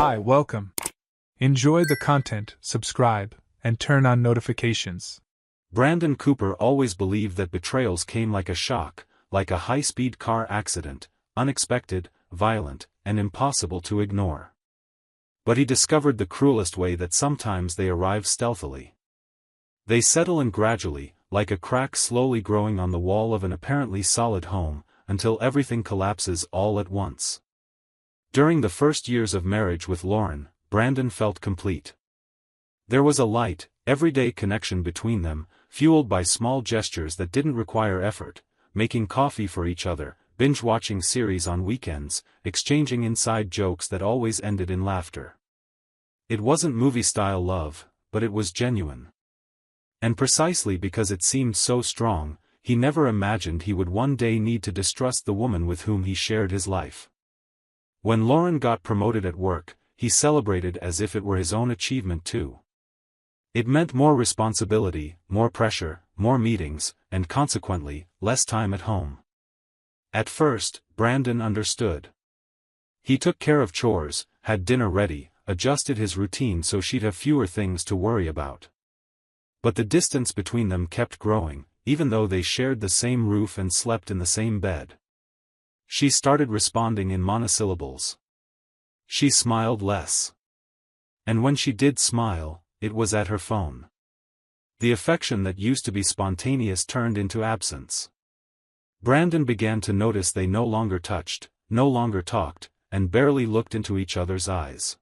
Hi, welcome. Enjoy the content, subscribe, and turn on notifications. Brandon Cooper always believed that betrayals came like a shock, like a high-speed car accident, unexpected, violent, and impossible to ignore. But he discovered the cruelest way that sometimes they arrive stealthily. They settle in gradually, like a crack slowly growing on the wall of an apparently solid home, until everything collapses all at once. During the first years of marriage with Lauren, Brandon felt complete. There was a light, everyday connection between them, fueled by small gestures that didn't require effort, making coffee for each other, binge-watching series on weekends, exchanging inside jokes that always ended in laughter. It wasn't movie-style love, but it was genuine. And precisely because it seemed so strong, he never imagined he would one day need to distrust the woman with whom he shared his life. When Lauren got promoted at work, he celebrated as if it were his own achievement too. It meant more responsibility, more pressure, more meetings, and consequently, less time at home. At first, Brandon understood. He took care of chores, had dinner ready, adjusted his routine so she'd have fewer things to worry about. But the distance between them kept growing, even though they shared the same roof and slept in the same bed. She started responding in monosyllables. She smiled less. And when she did smile, it was at her phone. The affection that used to be spontaneous turned into absence. Brandon began to notice they no longer touched, no longer talked, and barely looked into each other's eyes.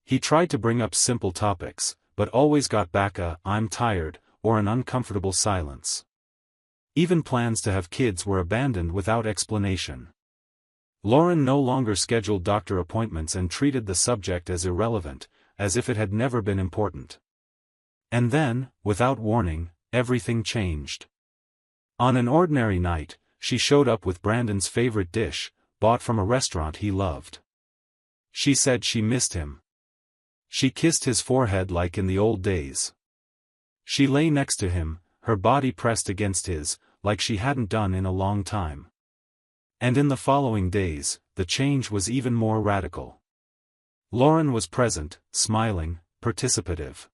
He tried to bring up simple topics, but always got back a "I'm tired," or an uncomfortable silence. Even plans to have kids were abandoned without explanation. Lauren no longer scheduled doctor appointments and treated the subject as irrelevant, as if it had never been important. And then, without warning, everything changed. On an ordinary night, she showed up with Brandon's favorite dish, bought from a restaurant he loved. She said she missed him. She kissed his forehead like in the old days. She lay next to him, her body pressed against his, like she hadn't done in a long time. And in the following days, the change was even more radical. Lauren was present, smiling, participative.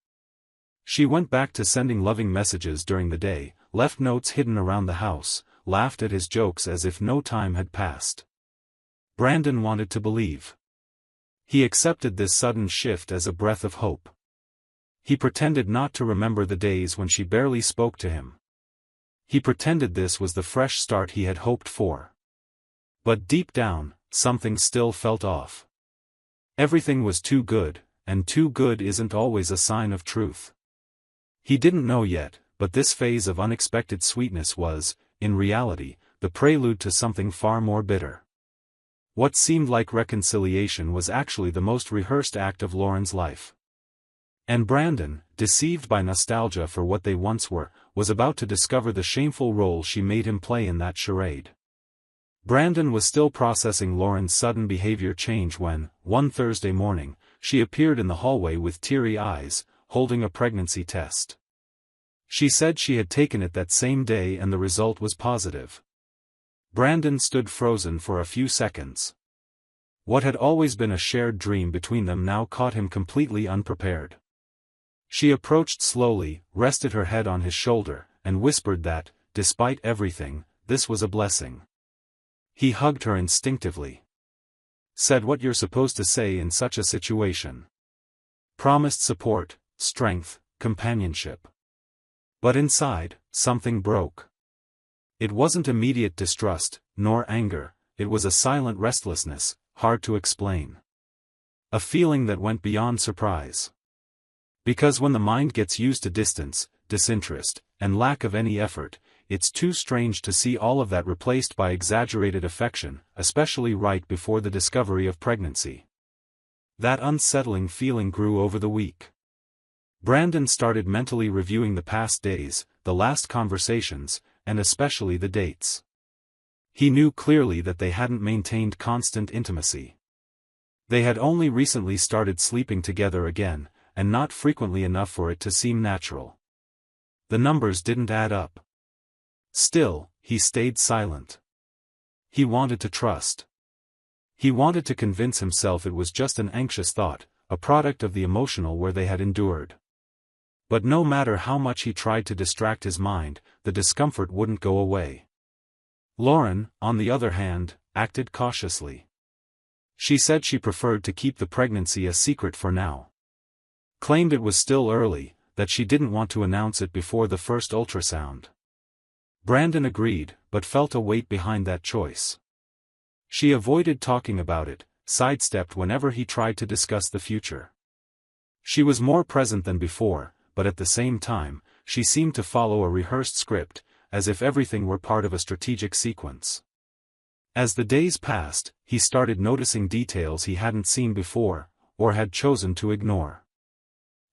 She went back to sending loving messages during the day, left notes hidden around the house, laughed at his jokes as if no time had passed. Brandon wanted to believe. He accepted this sudden shift as a breath of hope. He pretended not to remember the days when she barely spoke to him. He pretended this was the fresh start he had hoped for. But deep down, something still felt off. Everything was too good, and too good isn't always a sign of truth. He didn't know yet, but this phase of unexpected sweetness was, in reality, the prelude to something far more bitter. What seemed like reconciliation was actually the most rehearsed act of Lauren's life. And Brandon, deceived by nostalgia for what they once were, was about to discover the shameful role she made him play in that charade. Brandon was still processing Lauren's sudden behavior change when, one Thursday morning, she appeared in the hallway with teary eyes, holding a pregnancy test. She said she had taken it that same day and the result was positive. Brandon stood frozen for a few seconds. What had always been a shared dream between them now caught him completely unprepared. She approached slowly, rested her head on his shoulder, and whispered that, despite everything, this was a blessing. He hugged her instinctively. Said what you're supposed to say in such a situation. Promised support, strength, companionship. But inside, something broke. It wasn't immediate distrust, nor anger, it was a silent restlessness, hard to explain. A feeling that went beyond surprise. Because when the mind gets used to distance, disinterest, and lack of any effort, it's too strange to see all of that replaced by exaggerated affection, especially right before the discovery of pregnancy. That unsettling feeling grew over the week. Brandon started mentally reviewing the past days, the last conversations, and especially the dates. He knew clearly that they hadn't maintained constant intimacy. They had only recently started sleeping together again, and not frequently enough for it to seem natural. The numbers didn't add up. Still, he stayed silent. He wanted to trust. He wanted to convince himself it was just an anxious thought, a product of the emotional where they had endured. But no matter how much he tried to distract his mind, the discomfort wouldn't go away. Lauren, on the other hand, acted cautiously. She said she preferred to keep the pregnancy a secret for now. Claimed it was still early, that she didn't want to announce it before the first ultrasound. Brandon agreed, but felt a weight behind that choice. She avoided talking about it, sidestepped whenever he tried to discuss the future. She was more present than before, but at the same time, she seemed to follow a rehearsed script, as if everything were part of a strategic sequence. As the days passed, he started noticing details he hadn't seen before, or had chosen to ignore.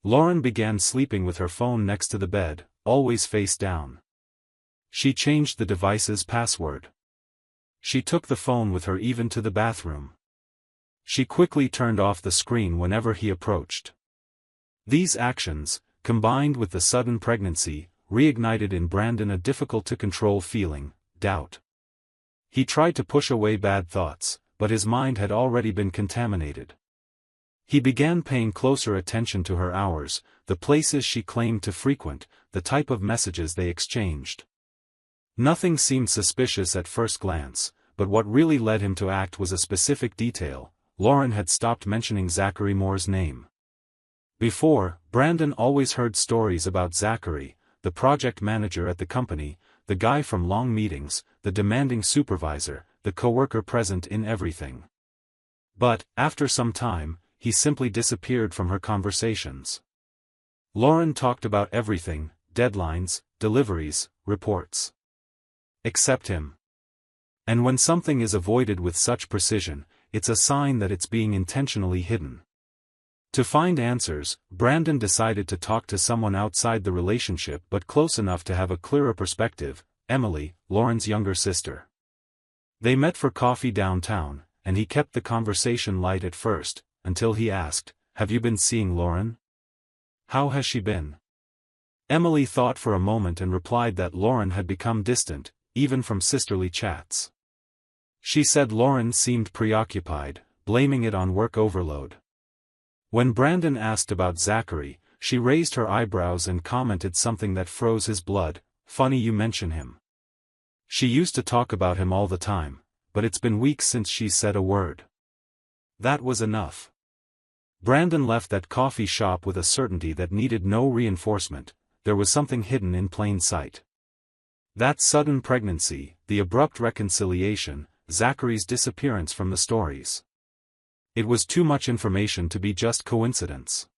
Lauren began sleeping with her phone next to the bed, always face down. She changed the device's password. She took the phone with her even to the bathroom. She quickly turned off the screen whenever he approached. These actions, combined with the sudden pregnancy, reignited in Brandon a difficult-to-control feeling, doubt. He tried to push away bad thoughts, but his mind had already been contaminated. He began paying closer attention to her hours, the places she claimed to frequent, the type of messages they exchanged. Nothing seemed suspicious at first glance, but what really led him to act was a specific detail: Lauren had stopped mentioning Zachary Moore's name. Before, Brandon always heard stories about Zachary, the project manager at the company, the guy from long meetings, the demanding supervisor, the coworker present in everything. But, after some time, he simply disappeared from her conversations. Lauren talked about everything: deadlines, deliveries, reports. Except him. And when something is avoided with such precision, it's a sign that it's being intentionally hidden. To find answers, Brandon decided to talk to someone outside the relationship but close enough to have a clearer perspective: Emily, Lauren's younger sister. They met for coffee downtown, and he kept the conversation light at first, until he asked, "Have you been seeing Lauren? How has she been?" Emily thought for a moment and replied that Lauren had become distant, even from sisterly chats. She said Lauren seemed preoccupied, blaming it on work overload. When Brandon asked about Zachary, she raised her eyebrows and commented something that froze his blood: "Funny you mention him. She used to talk about him all the time, but it's been weeks since she's said a word." That was enough. Brandon left that coffee shop with a certainty that needed no reinforcement: there was something hidden in plain sight. That sudden pregnancy, the abrupt reconciliation, Zachary's disappearance from the stories. It was too much information to be just coincidence.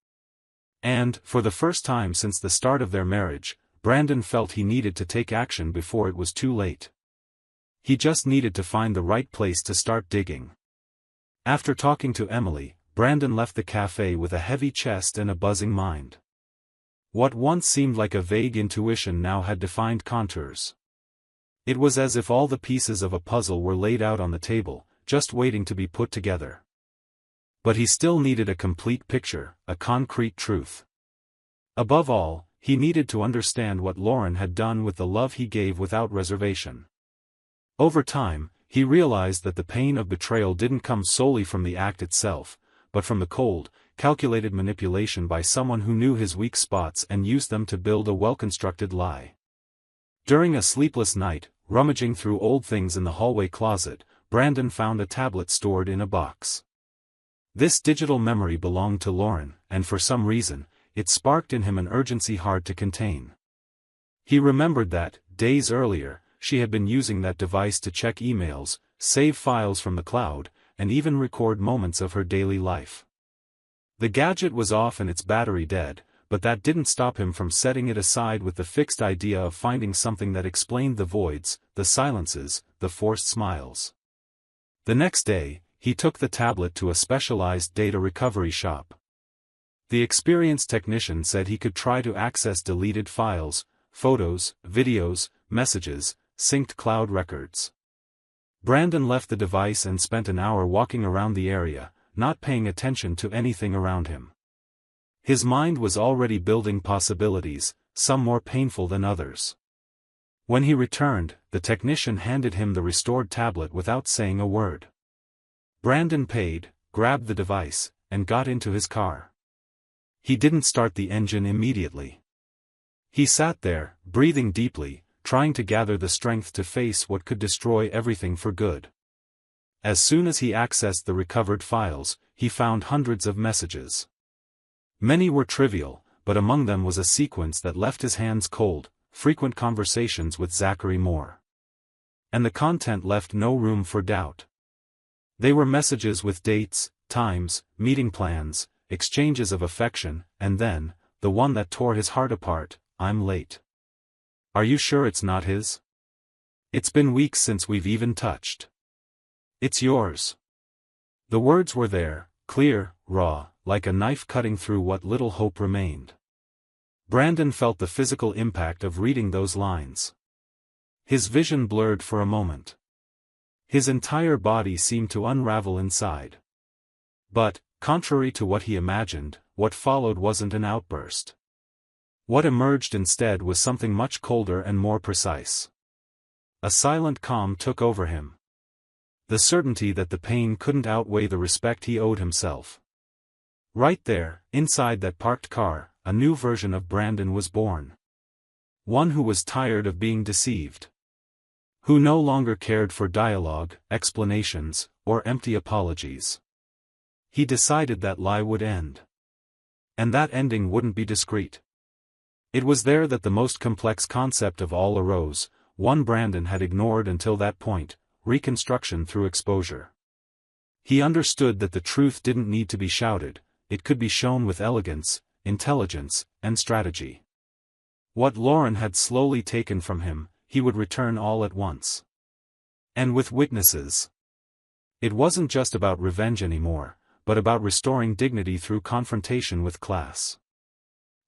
And, for the first time since the start of their marriage, Brandon felt he needed to take action before it was too late. He just needed to find the right place to start digging. After talking to Emily, Brandon left the cafe with a heavy chest and a buzzing mind. What once seemed like a vague intuition now had defined contours. It was as if all the pieces of a puzzle were laid out on the table, just waiting to be put together. But he still needed a complete picture, a concrete truth. Above all, he needed to understand what Lauren had done with the love he gave without reservation. Over time, he realized that the pain of betrayal didn't come solely from the act itself, but from the cold, calculated manipulation by someone who knew his weak spots and used them to build a well-constructed lie. During a sleepless night, rummaging through old things in the hallway closet, Brandon found a tablet stored in a box. This digital memory belonged to Lauren, and for some reason, it sparked in him an urgency hard to contain. He remembered that, days earlier, she had been using that device to check emails, save files from the cloud, and even record moments of her daily life. The gadget was off and its battery dead, but that didn't stop him from setting it aside with the fixed idea of finding something that explained the voids, the silences, the forced smiles. The next day, he took the tablet to a specialized data recovery shop. The experienced technician said he could try to access deleted files, photos, videos, messages, synced cloud records. Brandon left the device and spent an hour walking around the area, not paying attention to anything around him. His mind was already building possibilities, some more painful than others. When he returned, the technician handed him the restored tablet without saying a word. Brandon paid, grabbed the device, and got into his car. He didn't start the engine immediately. He sat there, breathing deeply, trying to gather the strength to face what could destroy everything for good. As soon as he accessed the recovered files, he found hundreds of messages. Many were trivial, but among them was a sequence that left his hands cold: frequent conversations with Zachary Moore. And the content left no room for doubt. They were messages with dates, times, meeting plans, exchanges of affection, and then, the one that tore his heart apart: "I'm late. Are you sure it's not his? It's been weeks since we've even touched. It's yours." The words were there, clear, raw, like a knife cutting through what little hope remained. Brandon felt the physical impact of reading those lines. His vision blurred for a moment. His entire body seemed to unravel inside. But, contrary to what he imagined, what followed wasn't an outburst. What emerged instead was something much colder and more precise. A silent calm took over him. The certainty that the pain couldn't outweigh the respect he owed himself. Right there, inside that parked car, a new version of Brandon was born. One who was tired of being deceived. Who no longer cared for dialogue, explanations, or empty apologies. He decided that lie would end. And that ending wouldn't be discreet. It was there that the most complex concept of all arose, one Brandon had ignored until that point: reconstruction through exposure. He understood that the truth didn't need to be shouted, it could be shown with elegance, intelligence, and strategy. What Lauren had slowly taken from him, he would return all at once. And with witnesses. It wasn't just about revenge anymore, but about restoring dignity through confrontation with class.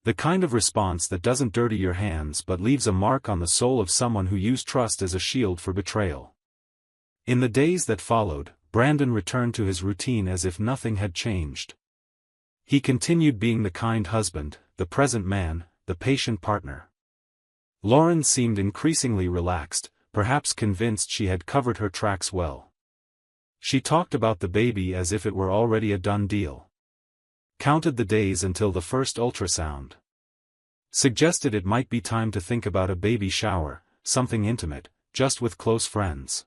The kind of response that doesn't dirty your hands but leaves a mark on the soul of someone who used trust as a shield for betrayal. In the days that followed, Brandon returned to his routine as if nothing had changed. He continued being the kind husband, the present man, the patient partner. Lauren seemed increasingly relaxed, perhaps convinced she had covered her tracks well. She talked about the baby as if it were already a done deal. Counted the days until the first ultrasound. Suggested it might be time to think about a baby shower, something intimate, just with close friends.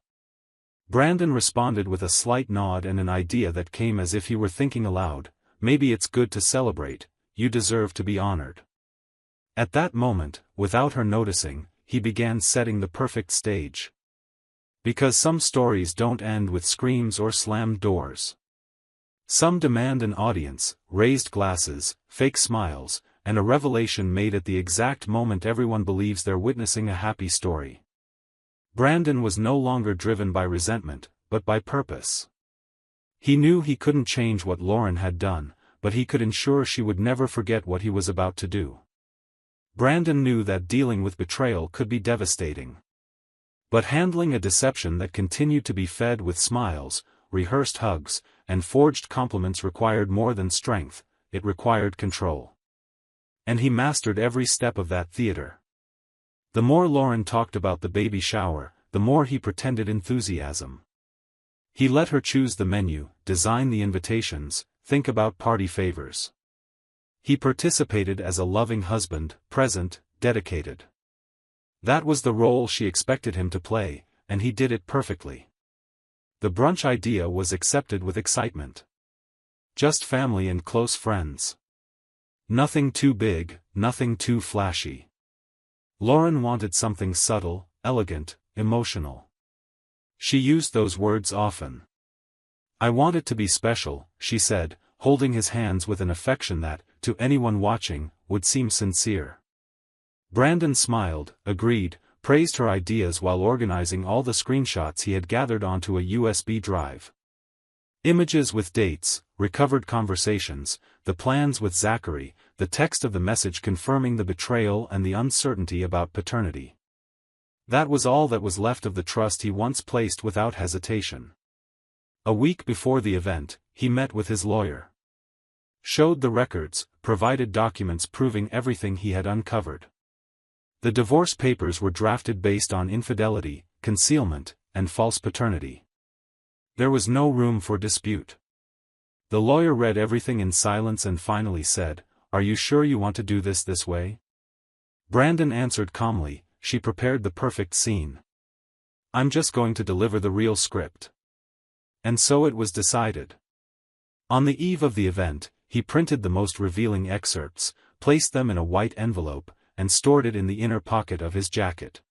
Brandon responded with a slight nod and an idea that came as if he were thinking aloud: maybe it's good to celebrate, you deserve to be honored. At that moment, without her noticing, he began setting the perfect stage. Because some stories don't end with screams or slammed doors. Some demand an audience, raised glasses, fake smiles, and a revelation made at the exact moment everyone believes they're witnessing a happy story. Brandon was no longer driven by resentment, but by purpose. He knew he couldn't change what Lauren had done, but he could ensure she would never forget what he was about to do. Brandon knew that dealing with betrayal could be devastating. But handling a deception that continued to be fed with smiles, rehearsed hugs, and forged compliments required more than strength, it required control. And he mastered every step of that theater. The more Lauren talked about the baby shower, the more he pretended enthusiasm. He let her choose the menu, design the invitations, think about party favors. He participated as a loving husband, present, dedicated. That was the role she expected him to play, and he did it perfectly. The brunch idea was accepted with excitement. Just family and close friends. Nothing too big, nothing too flashy. Lauren wanted something subtle, elegant, emotional. She used those words often. "I want it to be special," she said, holding his hands with an affection that, to anyone watching, would seem sincere. Brandon smiled, agreed, praised her ideas while organizing all the screenshots he had gathered onto a USB drive. Images with dates, recovered conversations, the plans with Zachary, the text of the message confirming the betrayal and the uncertainty about paternity. That was all that was left of the trust he once placed without hesitation. A week before the event, he met with his lawyer. Showed the records, provided documents proving everything he had uncovered. The divorce papers were drafted based on infidelity, concealment, and false paternity. There was no room for dispute. The lawyer read everything in silence and finally said, "Are you sure you want to do this way?" Brandon answered calmly, "She prepared the perfect scene. I'm just going to deliver the real script." And so it was decided. On the eve of the event, he printed the most revealing excerpts, placed them in a white envelope, and stored it in the inner pocket of his jacket.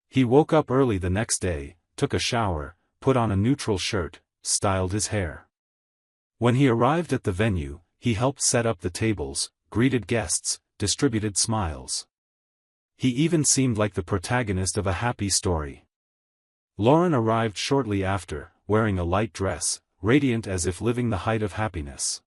He woke up early the next day, took a shower, put on a neutral shirt, styled his hair. When he arrived at the venue, he helped set up the tables, greeted guests, distributed smiles. He even seemed like the protagonist of a happy story. Lauren arrived shortly after, wearing a light dress, radiant as if living the height of happiness.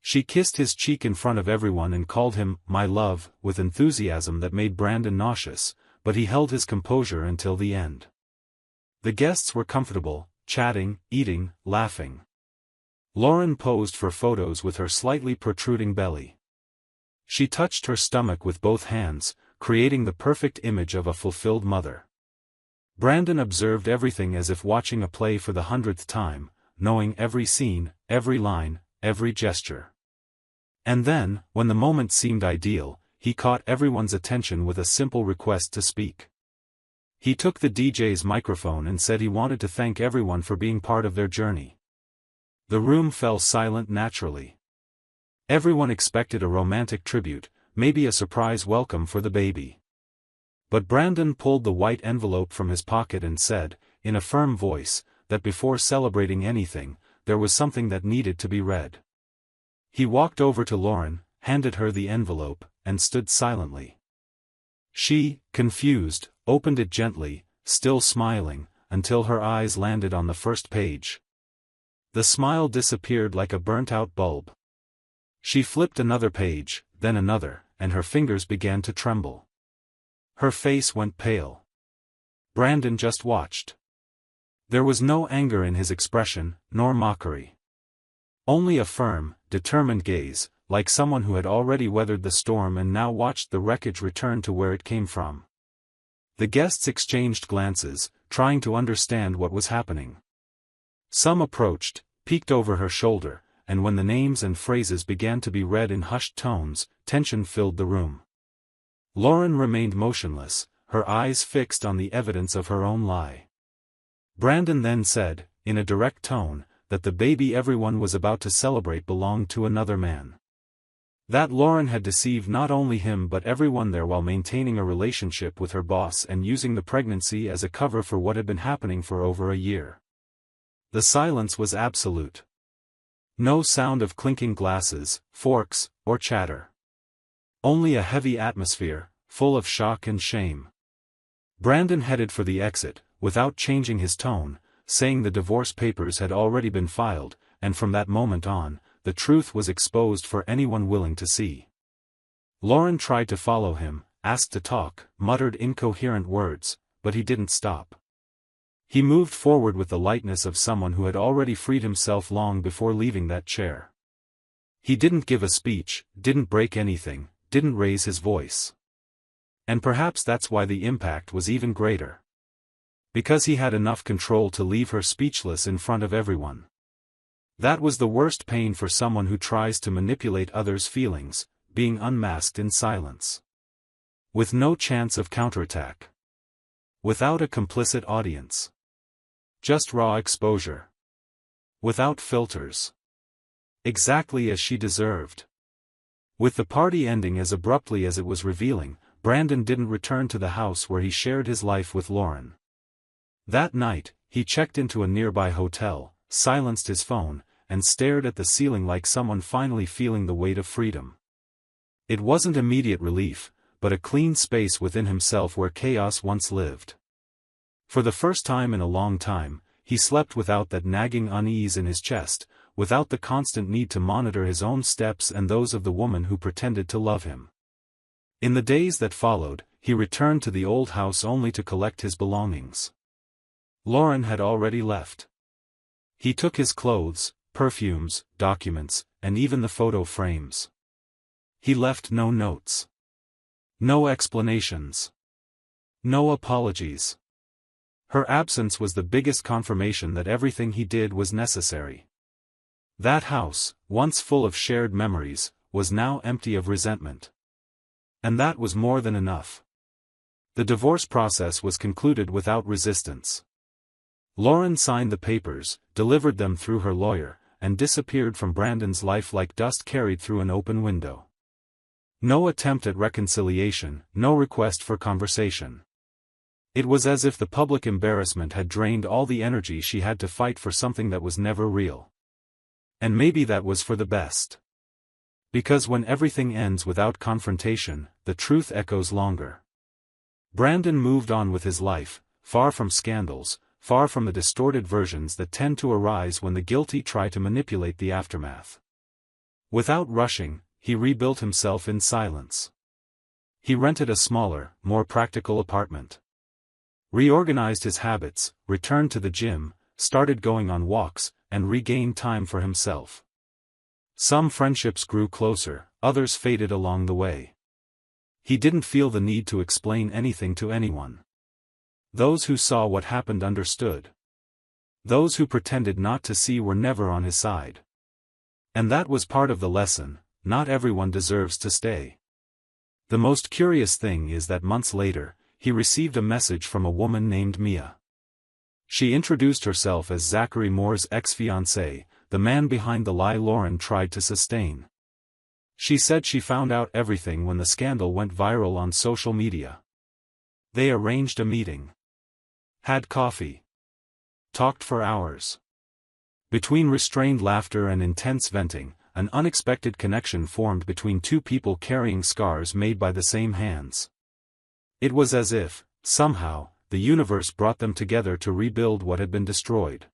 She kissed his cheek in front of everyone and called him, "my love," with enthusiasm that made Brandon nauseous, but he held his composure until the end. The guests were comfortable, chatting, eating, laughing. Lauren posed for photos with her slightly protruding belly. She touched her stomach with both hands, creating the perfect image of a fulfilled mother. Brandon observed everything as if watching a play for the 100th time, knowing every scene, every line, every gesture. And then, when the moment seemed ideal, he caught everyone's attention with a simple request to speak. He took the DJ's microphone and said he wanted to thank everyone for being part of their journey. The room fell silent naturally. Everyone expected a romantic tribute, maybe a surprise welcome for the baby. But Brandon pulled the white envelope from his pocket and said, in a firm voice, that before celebrating anything, there was something that needed to be read. He walked over to Lauren, handed her the envelope, and stood silently. She, confused, opened it gently, still smiling, until her eyes landed on the first page. The smile disappeared like a burnt-out bulb. She flipped another page, then another, and her fingers began to tremble. Her face went pale. Brandon just watched. There was no anger in his expression, nor mockery. Only a firm, determined gaze, like someone who had already weathered the storm and now watched the wreckage return to where it came from. The guests exchanged glances, trying to understand what was happening. Some approached, peeked over her shoulder, and when the names and phrases began to be read in hushed tones, tension filled the room. Lauren remained motionless, her eyes fixed on the evidence of her own lie. Brandon then said, in a direct tone, that the baby everyone was about to celebrate belonged to another man. That Lauren had deceived not only him but everyone there while maintaining a relationship with her boss and using the pregnancy as a cover for what had been happening for over a year. The silence was absolute. No sound of clinking glasses, forks, or chatter. Only a heavy atmosphere, full of shock and shame. Brandon headed for the exit, without changing his tone, saying the divorce papers had already been filed, and from that moment on, the truth was exposed for anyone willing to see. Lauren tried to follow him, asked to talk, muttered incoherent words, but he didn't stop. He moved forward with the lightness of someone who had already freed himself long before leaving that chair. He didn't give a speech, didn't break anything, didn't raise his voice. And perhaps that's why the impact was even greater. Because he had enough control to leave her speechless in front of everyone. That was the worst pain for someone who tries to manipulate others' feelings, being unmasked in silence. With no chance of counterattack. Without a complicit audience. Just raw exposure. Without filters. Exactly as she deserved. With the party ending as abruptly as it was revealing, Brandon didn't return to the house where he shared his life with Lauren. That night, he checked into a nearby hotel, silenced his phone, and stared at the ceiling like someone finally feeling the weight of freedom. It wasn't immediate relief, but a clean space within himself where chaos once lived. For the first time in a long time, he slept without that nagging unease in his chest, without the constant need to monitor his own steps and those of the woman who pretended to love him. In the days that followed, he returned to the old house only to collect his belongings. Lauren had already left. He took his clothes, perfumes, documents, and even the photo frames. He left no notes. No explanations. No apologies. Her absence was the biggest confirmation that everything he did was necessary. That house, once full of shared memories, was now empty of resentment. And that was more than enough. The divorce process was concluded without resistance. Lauren signed the papers, delivered them through her lawyer, and disappeared from Brandon's life like dust carried through an open window. No attempt at reconciliation, no request for conversation. It was as if the public embarrassment had drained all the energy she had to fight for something that was never real. And maybe that was for the best. Because when everything ends without confrontation, the truth echoes longer. Brandon moved on with his life, far from scandals, far from the distorted versions that tend to arise when the guilty try to manipulate the aftermath. Without rushing, he rebuilt himself in silence. He rented a smaller, more practical apartment. Reorganized his habits, returned to the gym, started going on walks, and regained time for himself. Some friendships grew closer, others faded along the way. He didn't feel the need to explain anything to anyone. Those who saw what happened understood. Those who pretended not to see were never on his side. And that was part of the lesson: not everyone deserves to stay. The most curious thing is that months later, he received a message from a woman named Mia. She introduced herself as Zachary Moore's ex-fiancé, the man behind the lie Lauren tried to sustain. She said she found out everything when the scandal went viral on social media. They arranged a meeting. Had coffee. Talked for hours. Between restrained laughter and intense venting, an unexpected connection formed between two people carrying scars made by the same hands. It was as if, somehow, the universe brought them together to rebuild what had been destroyed.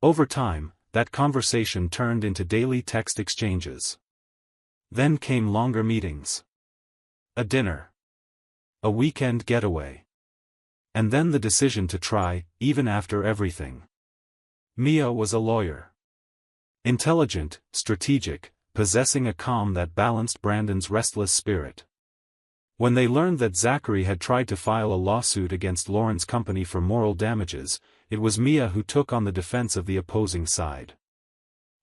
Over time, that conversation turned into daily text exchanges. Then came longer meetings. A dinner. A weekend getaway. And then the decision to try, even after everything. Mia was a lawyer. Intelligent, strategic, possessing a calm that balanced Brandon's restless spirit. When they learned that Zachary had tried to file a lawsuit against Lauren's company for moral damages, it was Mia who took on the defense of the opposing side.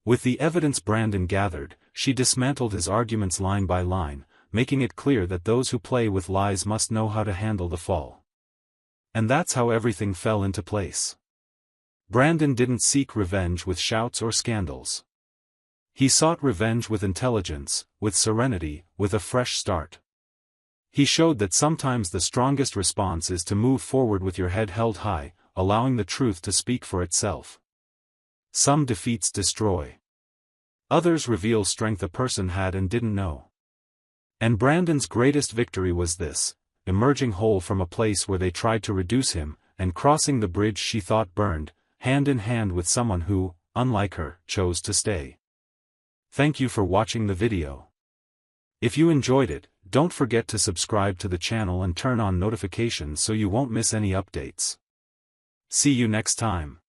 With the evidence Brandon gathered, she dismantled his arguments line by line, making it clear that those who play with lies must know how to handle the fall. And that's how everything fell into place. Brandon didn't seek revenge with shouts or scandals. He sought revenge with intelligence, with serenity, with a fresh start. He showed that sometimes the strongest response is to move forward with your head held high, allowing the truth to speak for itself. Some defeats destroy. Others reveal strength a person had and didn't know. And Brandon's greatest victory was this: emerging whole from a place where they tried to reduce him, and crossing the bridge she thought burned, hand in hand with someone who, unlike her, chose to stay. Thank you for watching the video. If you enjoyed it, don't forget to subscribe to the channel and turn on notifications so you won't miss any updates. See you next time.